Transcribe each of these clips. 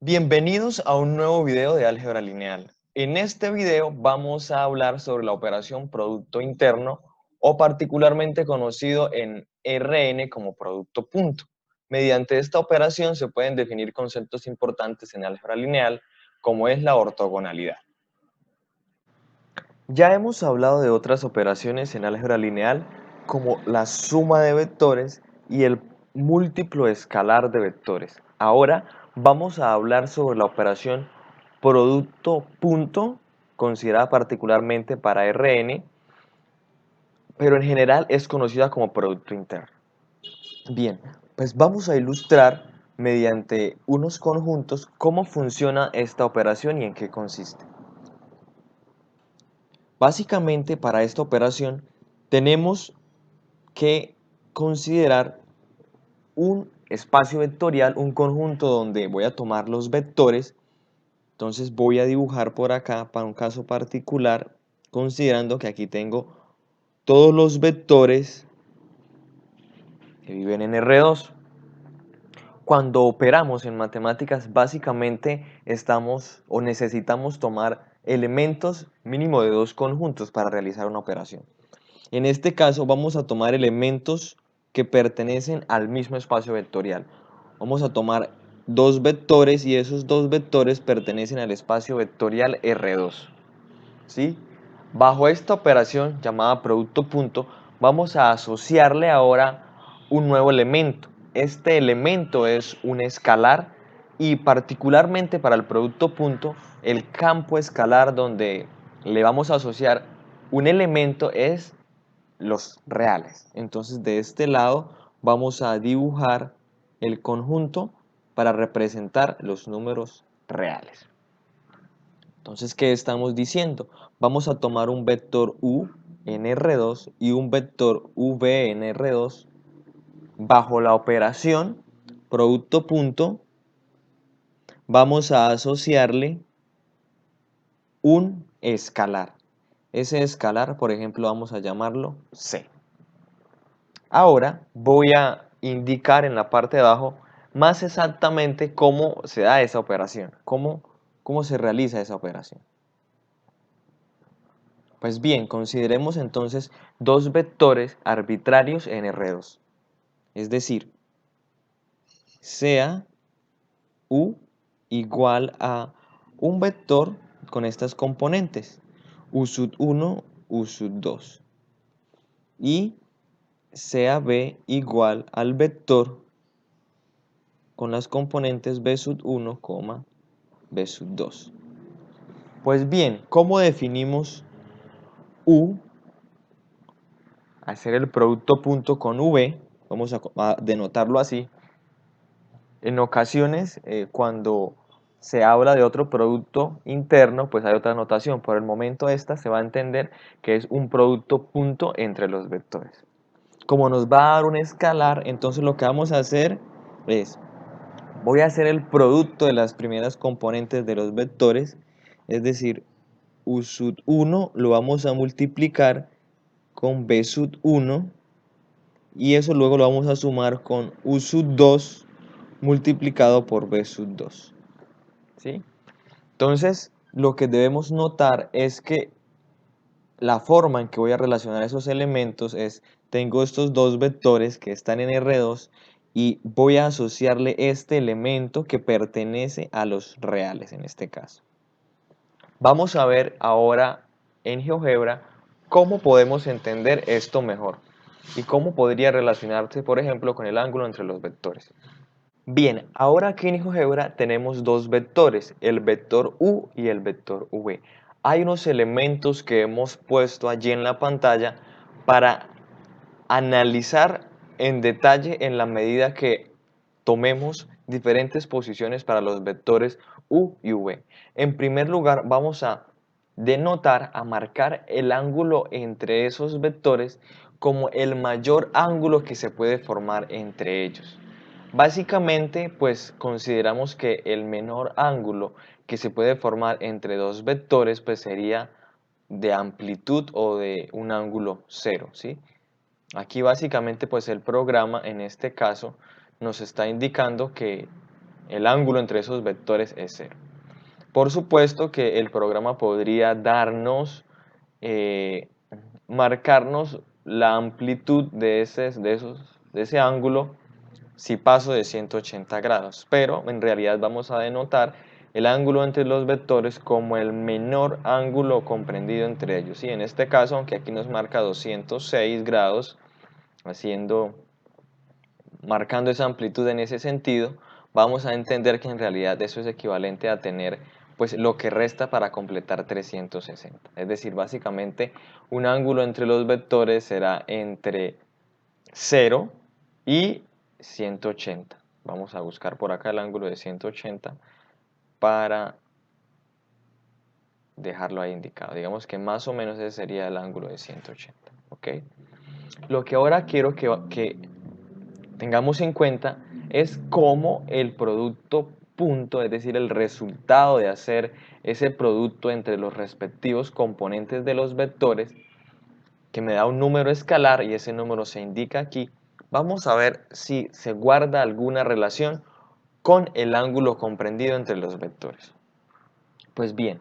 Bienvenidos a un nuevo video de álgebra lineal. En este video vamos a hablar sobre la operación producto interno o particularmente conocido en Rn como producto punto. Mediante esta operación se pueden definir conceptos importantes en álgebra lineal como es la ortogonalidad. Ya hemos hablado de otras operaciones en álgebra lineal como la suma de vectores y el múltiplo escalar de vectores. Ahora vamos a hablar sobre la operación producto punto, considerada particularmente para Rn, pero en general es conocida como producto interno. Bien, pues vamos a ilustrar mediante unos conjuntos cómo funciona esta operación y en qué consiste. Básicamente para esta operación tenemos que considerar un espacio vectorial, un conjunto donde voy a tomar los vectores. Entonces voy a dibujar por acá para un caso particular, considerando que aquí tengo todos los vectores que viven en R2. Cuando operamos en matemáticas, básicamente estamos o necesitamos tomar elementos mínimo de dos conjuntos para realizar una operación. En este caso vamos a tomar elementos que pertenecen al mismo espacio vectorial. Vamos a tomar dos vectores y esos dos vectores pertenecen al espacio vectorial R2. ¿Sí? Bajo esta operación llamada producto punto, vamos a asociarle ahora un nuevo elemento. Este elemento es un escalar y particularmente para el producto punto, el campo escalar donde le vamos a asociar un elemento es los reales. Entonces de este lado vamos a dibujar el conjunto para representar los números reales. Entonces, ¿qué estamos diciendo? Vamos a tomar un vector u en R2 y un vector v en R2 bajo la operación producto punto. Vamos a asociarle un escalar. Ese escalar, por ejemplo, vamos a llamarlo C. Ahora voy a indicar en la parte de abajo más exactamente cómo se da esa operación, cómo se realiza esa operación. Pues bien, consideremos entonces dos vectores arbitrarios en R2. Es decir, sea U igual a un vector con estas componentes, U sub 1, U sub 2. Y sea B igual al vector con las componentes B sub 1, B sub 2. Pues bien, ¿cómo definimos U? Hacer el producto punto con V, vamos a denotarlo así. En ocasiones, cuando se habla de otro producto interno, pues hay otra notación. Por el momento esta se va a entender que es un producto punto entre los vectores. Como nos va a dar un escalar, entonces lo que vamos a hacer es, voy a hacer el producto de las primeras componentes de los vectores, es decir, u sub 1 lo vamos a multiplicar con b sub 1 y eso luego lo vamos a sumar con u sub 2 multiplicado por b sub 2. ¿Sí? Entonces, lo que debemos notar es que la forma en que voy a relacionar esos elementos es, tengo estos dos vectores que están en R2 y voy a asociarle este elemento que pertenece a los reales en este caso. Vamos a ver ahora en GeoGebra cómo podemos entender esto mejor y cómo podría relacionarse, por ejemplo, con el ángulo entre los vectores. Bien, ahora aquí en GeoGebra tenemos dos vectores, el vector u y el vector v. Hay unos elementos que hemos puesto allí en la pantalla para analizar en detalle en la medida que tomemos diferentes posiciones para los vectores u y v. En primer lugar, vamos a denotar, a marcar el ángulo entre esos vectores como el mayor ángulo que se puede formar entre ellos. Básicamente, pues consideramos que el menor ángulo que se puede formar entre dos vectores pues sería de amplitud o de un ángulo cero, ¿sí? Aquí básicamente pues el programa en este caso nos está indicando que el ángulo entre esos vectores es 0. Por supuesto que el programa podría darnos, marcarnos la amplitud de ese ángulo si paso de 180 grados, pero en realidad vamos a denotar el ángulo entre los vectores como el menor ángulo comprendido entre ellos. Y en este caso, aunque aquí nos marca 206 grados, marcando esa amplitud en ese sentido, vamos a entender que en realidad eso es equivalente a tener pues lo que resta para completar 360. Es decir, básicamente un ángulo entre los vectores será entre 0 y 180. Vamos a buscar por acá el ángulo de 180 para dejarlo ahí indicado. Digamos que más o menos ese sería el ángulo de 180. ¿Ok? Lo que ahora quiero que tengamos en cuenta es cómo el producto punto, es decir, el resultado de hacer ese producto entre los respectivos componentes de los vectores, que me da un número escalar y ese número se indica aquí, vamos a ver si se guarda alguna relación con el ángulo comprendido entre los vectores. Pues bien,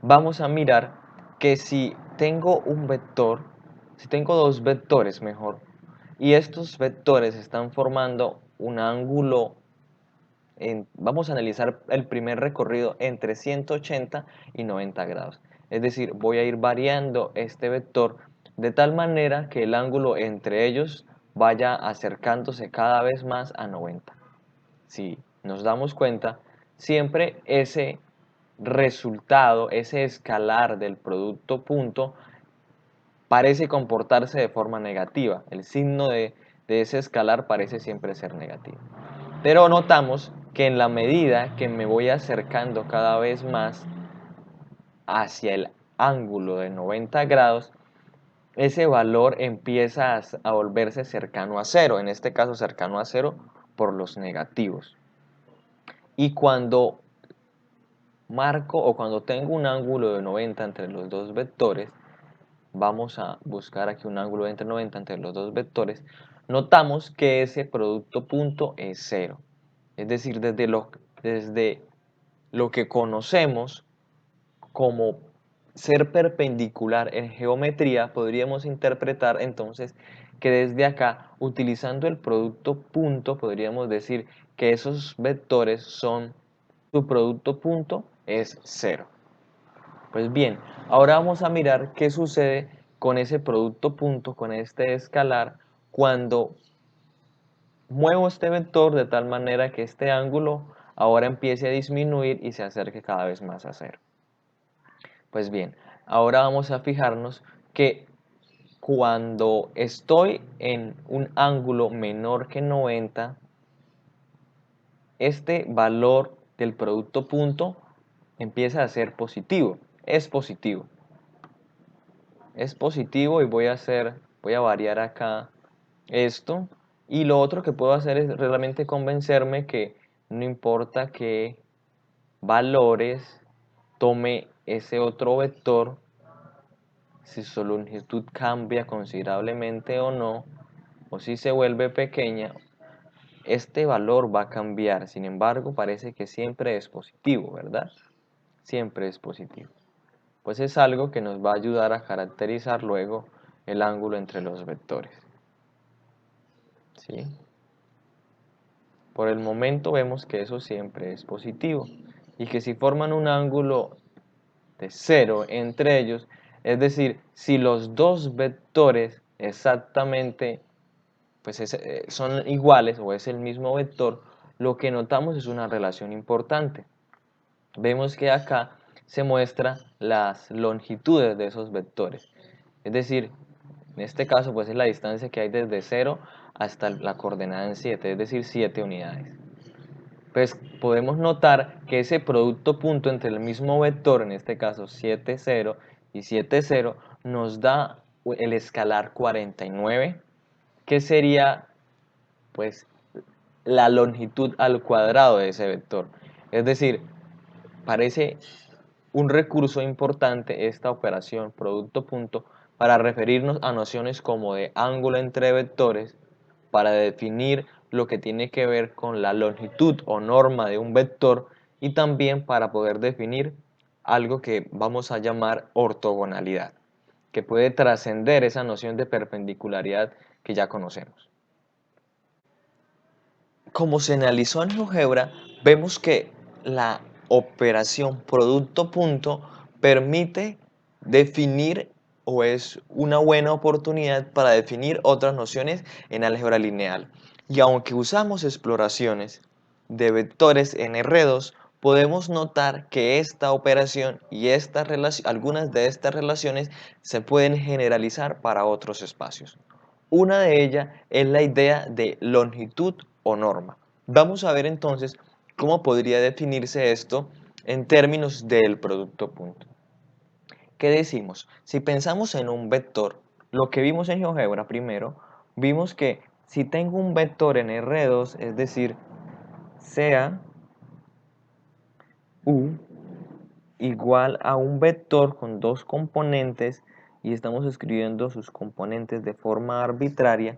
vamos a mirar que si tengo un vector, si tengo dos vectores mejor, y estos vectores están formando un ángulo, vamos a analizar el primer recorrido entre 180 y 90 grados. Es decir, voy a ir variando este vector de tal manera que el ángulo entre ellos vaya acercándose cada vez más a 90. Si nos damos cuenta, siempre ese resultado, ese escalar del producto punto, parece comportarse de forma negativa. El signo de ese escalar parece siempre ser negativo. Pero notamos que en la medida que me voy acercando cada vez más hacia el ángulo de 90 grados, ese valor empieza a volverse cercano a cero, en este caso cercano a cero por los negativos. Y cuando marco o cuando tengo un ángulo de 90 entre los dos vectores, vamos a buscar aquí un ángulo entre 90 entre los dos vectores, notamos que ese producto punto es cero. Es decir, desde lo que conocemos como ser perpendicular en geometría, podríamos interpretar entonces que desde acá, utilizando el producto punto, podríamos decir que esos vectores son, su producto punto es cero. Pues bien, ahora vamos a mirar qué sucede con ese producto punto, con este escalar, cuando muevo este vector de tal manera que este ángulo ahora empiece a disminuir y se acerque cada vez más a cero. Pues bien, ahora vamos a fijarnos que cuando estoy en un ángulo menor que 90, este valor del producto punto empieza a ser positivo, es positivo. Es positivo y voy a variar acá esto. Y lo otro que puedo hacer es realmente convencerme que no importa qué valores tome ese otro vector, si su longitud cambia considerablemente o no, o si se vuelve pequeña, este valor va a cambiar. Sin embargo, parece que siempre es positivo, ¿verdad? Siempre es positivo. Pues es algo que nos va a ayudar a caracterizar luego el ángulo entre los vectores. ¿Sí? Por el momento vemos que eso siempre es positivo y que si forman un ángulo de cero entre ellos, es decir, si los dos vectores exactamente pues son iguales o es el mismo vector, lo que notamos es una relación importante. Vemos que acá se muestra las longitudes de esos vectores. Es decir, en este caso pues es la distancia que hay desde 0 hasta la coordenada en 7, es decir, 7 unidades. Pues podemos notar que ese producto punto entre el mismo vector, en este caso 7, 0 y 7, 0, nos da el escalar 49, que sería pues la longitud al cuadrado de ese vector. Es decir, parece un recurso importante esta operación producto punto para referirnos a nociones como de ángulo entre vectores, para definir lo que tiene que ver con la longitud o norma de un vector y también para poder definir algo que vamos a llamar ortogonalidad, que puede trascender esa noción de perpendicularidad que ya conocemos. Como se analizó en GeoGebra, vemos que la operación producto-punto permite definir o es una buena oportunidad para definir otras nociones en álgebra lineal. Y aunque usamos exploraciones de vectores en R2, podemos notar que esta operación y algunas de estas relaciones se pueden generalizar para otros espacios. Una de ellas es la idea de longitud o norma. Vamos a ver entonces cómo podría definirse esto en términos del producto punto. ¿Qué decimos? Si pensamos en un vector, lo que vimos en GeoGebra primero, vimos que si tengo un vector en R2, es decir, sea U igual a un vector con dos componentes y estamos escribiendo sus componentes de forma arbitraria,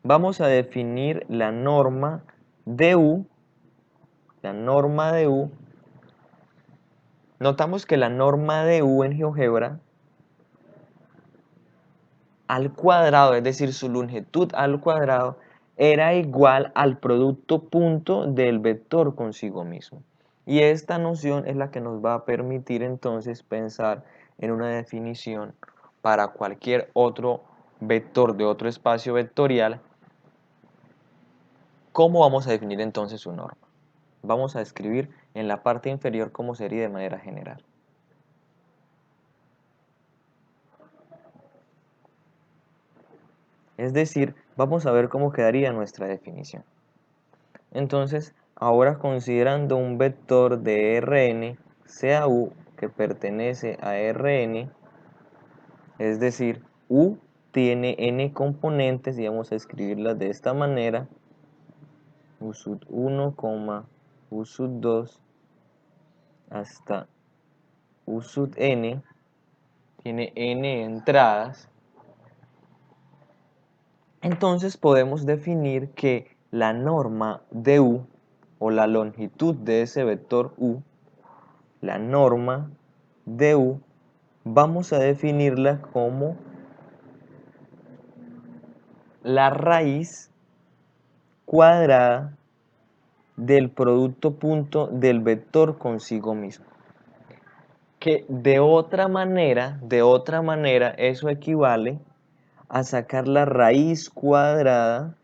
vamos a definir la norma de U. La norma de U, notamos que la norma de U en GeoGebra al cuadrado, es decir, su longitud al cuadrado, era igual al producto punto del vector consigo mismo. Y esta noción es la que nos va a permitir entonces pensar en una definición para cualquier otro vector de otro espacio vectorial. ¿Cómo vamos a definir entonces su norma? Vamos a escribir en la parte inferior cómo sería de manera general. Es decir, vamos a ver cómo quedaría nuestra definición. Entonces, ahora considerando un vector de Rn, sea U que pertenece a Rn, es decir, U tiene n componentes y vamos a escribirlas de esta manera, U sub 1, U sub 2 hasta U sub n, tiene n entradas. Entonces podemos definir que la norma de U o la longitud de ese vector U, la norma de U, vamos a definirla como la raíz cuadrada del producto punto del vector consigo mismo. Que de otra manera, eso equivale a sacar la raíz cuadrada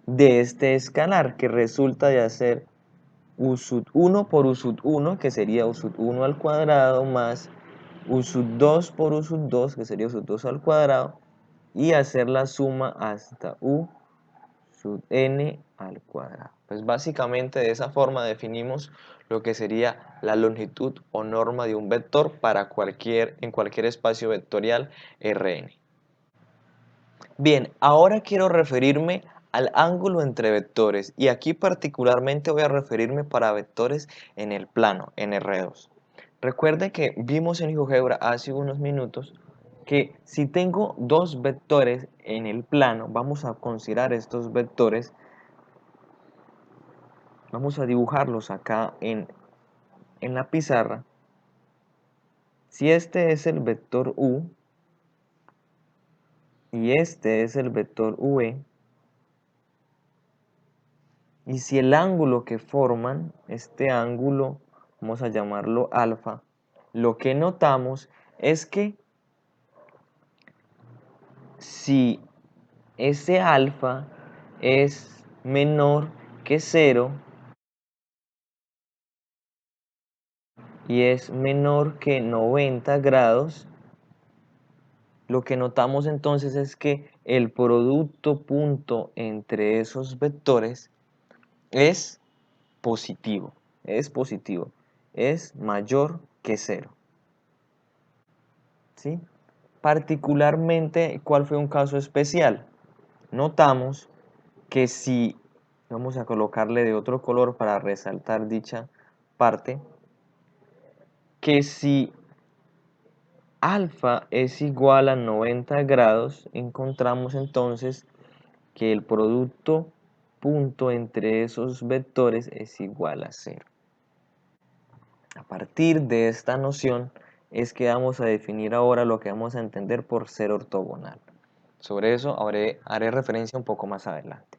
de este escalar, que resulta de hacer U sub 1 por U sub 1, que sería U sub 1 al cuadrado, más U sub 2 por U sub 2, que sería U sub 2 al cuadrado, y hacer la suma hasta U sub n al cuadrado. Pues básicamente de esa forma definimos lo que sería la longitud o norma de un vector para en cualquier espacio vectorial Rn. Bien, ahora quiero referirme al ángulo entre vectores y aquí particularmente voy a referirme para vectores en el plano, en R2. Recuerde que vimos en GeoGebra hace unos minutos que si tengo dos vectores en el plano, vamos a considerar estos vectores, vamos a dibujarlos acá en la pizarra. Si este es el vector U y este es el vector V, y si el ángulo que forman, este ángulo, vamos a llamarlo alfa, lo que notamos es que si ese alfa es menor que 0 y es menor que 90 grados, lo que notamos entonces es que el producto punto entre esos vectores es positivo, es mayor que 0. ¿Sí? Particularmente, ¿cuál fue un caso especial? Notamos que si, vamos a colocarle de otro color para resaltar dicha parte, que si alfa es igual a 90 grados, encontramos entonces que el producto punto entre esos vectores es igual a 0. A partir de esta noción es que vamos a definir ahora lo que vamos a entender por ser ortogonal. Sobre eso haré referencia un poco más adelante.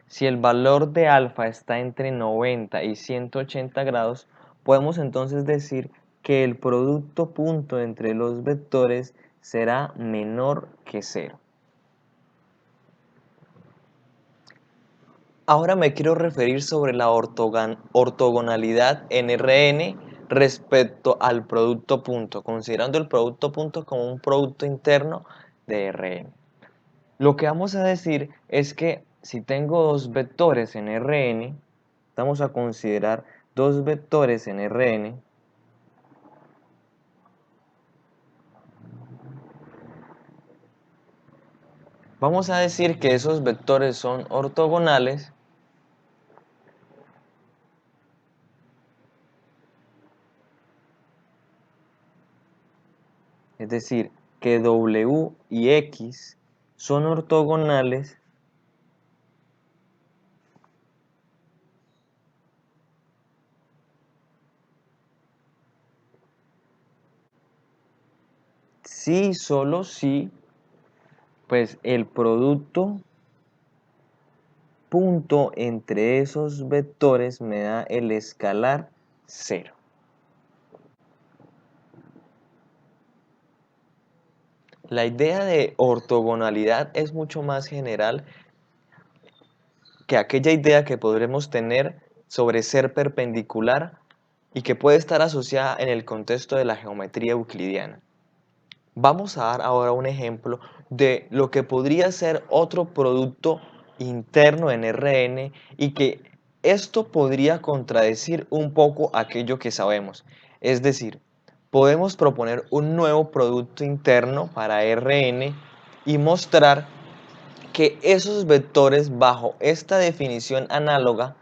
Si el valor de alfa está entre 90 y 180 grados, podemos entonces decir que el producto punto entre los vectores será menor que 0. Ahora me quiero referir sobre la ortogonalidad en Rn respecto al producto punto, considerando el producto punto como un producto interno de Rn. Lo que vamos a decir es que si tengo dos vectores en Rn, vamos a considerar dos vectores en Rn, vamos a decir que esos vectores son ortogonales es decir, que W y X son ortogonales si, solo si, pues el producto punto entre esos vectores me da el escalar 0. La idea de ortogonalidad es mucho más general que aquella idea que podremos tener sobre ser perpendicular y que puede estar asociada en el contexto de la geometría euclidiana. Vamos a dar ahora un ejemplo de lo que podría ser otro producto interno en Rn y que esto podría contradecir un poco aquello que sabemos. Es decir, podemos proponer un nuevo producto interno para Rn y mostrar que esos vectores bajo esta definición análoga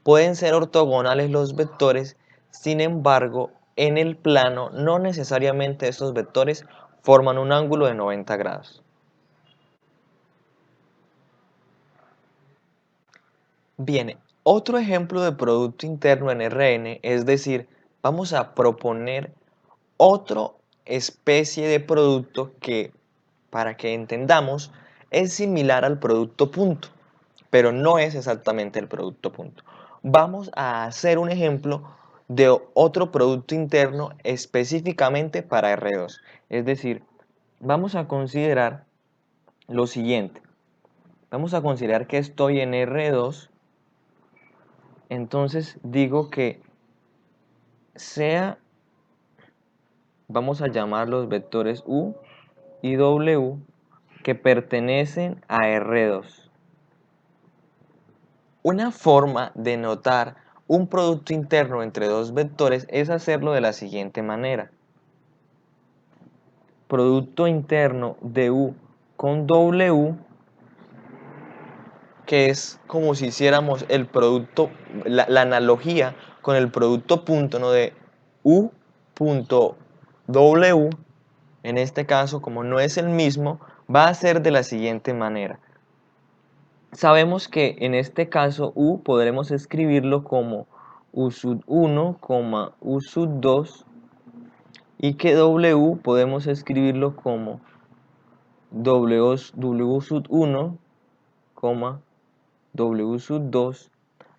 pueden ser ortogonales los vectores, sin embargo, en el plano no necesariamente estos vectores forman un ángulo de 90 grados. Bien, otro ejemplo de producto interno en Rn, es decir, vamos a proponer otra especie de producto que, para que entendamos, es similar al producto punto, pero no es exactamente el producto punto. Vamos a hacer un ejemplo de otro producto interno específicamente para R2. Es decir, vamos a considerar lo siguiente. Vamos a considerar que estoy en R2, entonces digo que sea, vamos a llamar los vectores U y W que pertenecen a R2. Una forma de notar un producto interno entre dos vectores es hacerlo de la siguiente manera. Producto interno de U con W, que es como si hiciéramos el producto, la analogía con el producto punto, ¿no? De U punto W, en este caso, como no es el mismo, va a ser de la siguiente manera. Sabemos que en este caso U podremos escribirlo como U sub 1, U sub 2 y que W podemos escribirlo como W sub 1, W sub 2.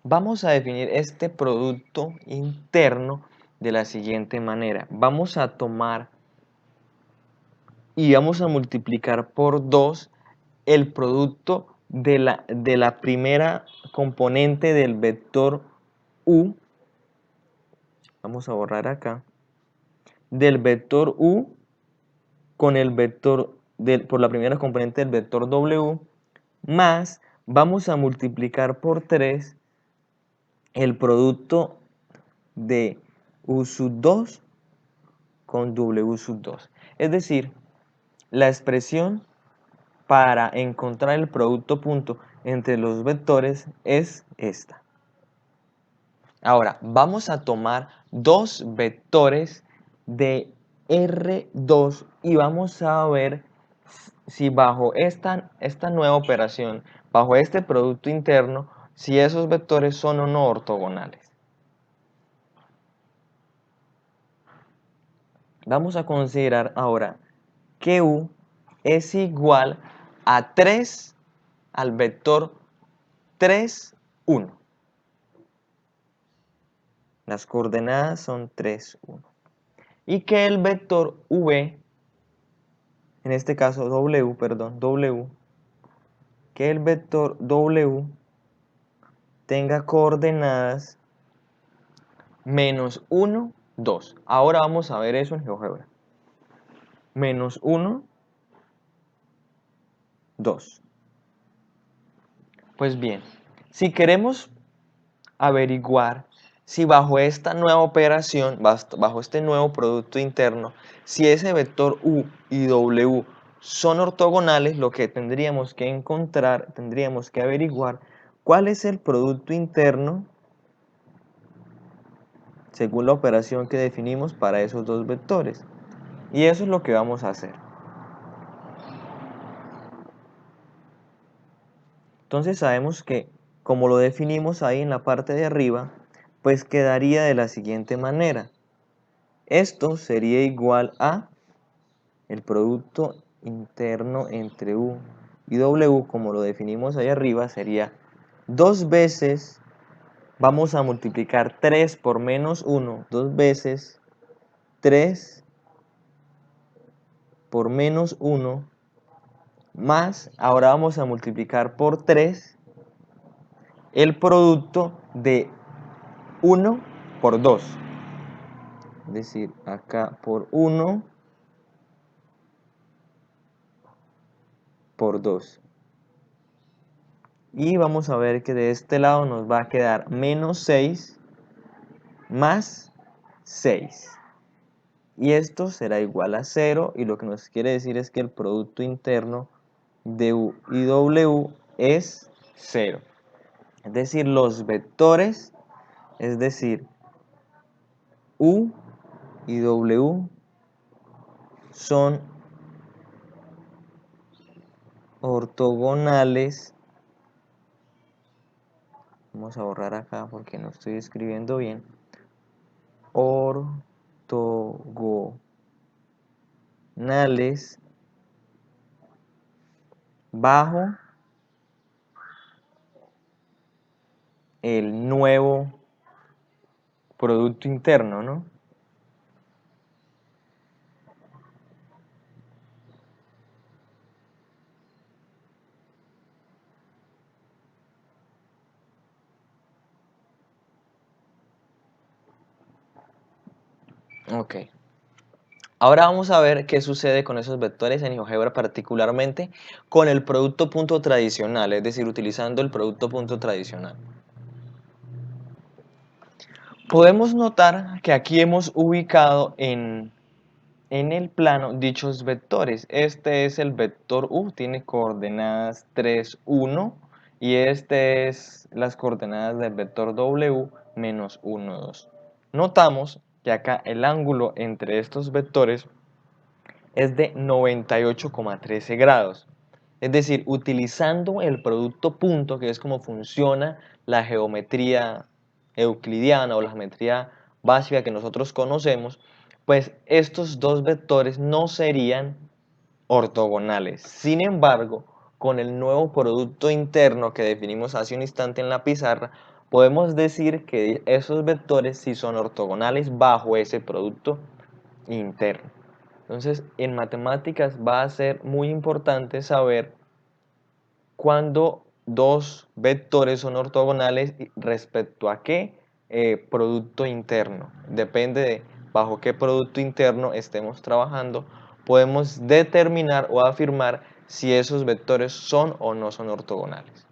Vamos a definir este producto interno de la siguiente manera. Vamos a tomar y vamos a multiplicar por 2 el producto de la primera componente del vector U. Vamos a borrar acá. Del vector U con el vector por la primera componente del vector W, más vamos a multiplicar por 3 el producto de U sub 2 con W sub 2. Es decir, la expresión para encontrar el producto punto entre los vectores es esta. Ahora, vamos a tomar dos vectores de R2 y vamos a ver si bajo esta nueva operación bajo este producto interno, si esos vectores son o no ortogonales. Vamos a considerar ahora que U es igual a 3 al vector 3, 1. Las coordenadas son 3, 1. Y que el vector V, en este caso W, que el vector W tenga coordenadas menos 1, 2. Ahora vamos a ver eso en GeoGebra. Menos 1, 2. Pues bien, si queremos averiguar si bajo esta nueva operación, bajo este nuevo producto interno, si ese vector U y W son ortogonales, lo que tendríamos que encontrar, tendríamos que averiguar cuál es el producto interno según la operación que definimos para esos dos vectores. Y eso es lo que vamos a hacer. Entonces sabemos que, como lo definimos ahí en la parte de arriba, pues quedaría de la siguiente manera. Esto sería igual a el producto interno entre U y W, como lo definimos ahí arriba, sería 2 veces, vamos a multiplicar 3 por menos 1, 2 veces 3 por menos 1, más, ahora vamos a multiplicar por 3 el producto de 1 por 2. Es decir, acá por 1 por 2. Y vamos a ver que de este lado nos va a quedar menos 6 más 6. Y esto será igual a 0, y lo que nos quiere decir es que el producto interno de U y W es 0. Es decir, los vectores, es decir, U y W son ortogonales. Vamos a borrar acá porque no estoy escribiendo bien. Ortogonales bajo el nuevo producto interno, ¿no? Ok. Ahora vamos a ver qué sucede con esos vectores en GeoGebra, particularmente con el producto punto tradicional, es decir, utilizando el producto punto tradicional. Podemos notar que aquí hemos ubicado en el plano dichos vectores. Este es el vector U, tiene coordenadas 3, 1, y este es las coordenadas del vector W, menos 1, 2. Notamos que acá el ángulo entre estos vectores es de 98,13 grados. Es decir, utilizando el producto punto, que es como funciona la geometría euclidiana o la geometría básica que nosotros conocemos, pues estos dos vectores no serían ortogonales. Sin embargo, con el nuevo producto interno que definimos hace un instante en la pizarra, podemos decir que esos vectores sí son ortogonales bajo ese producto interno. Entonces, en matemáticas va a ser muy importante saber cuándo dos vectores son ortogonales respecto a qué producto interno. Depende de bajo qué producto interno estemos trabajando, podemos determinar o afirmar si esos vectores son o no son ortogonales.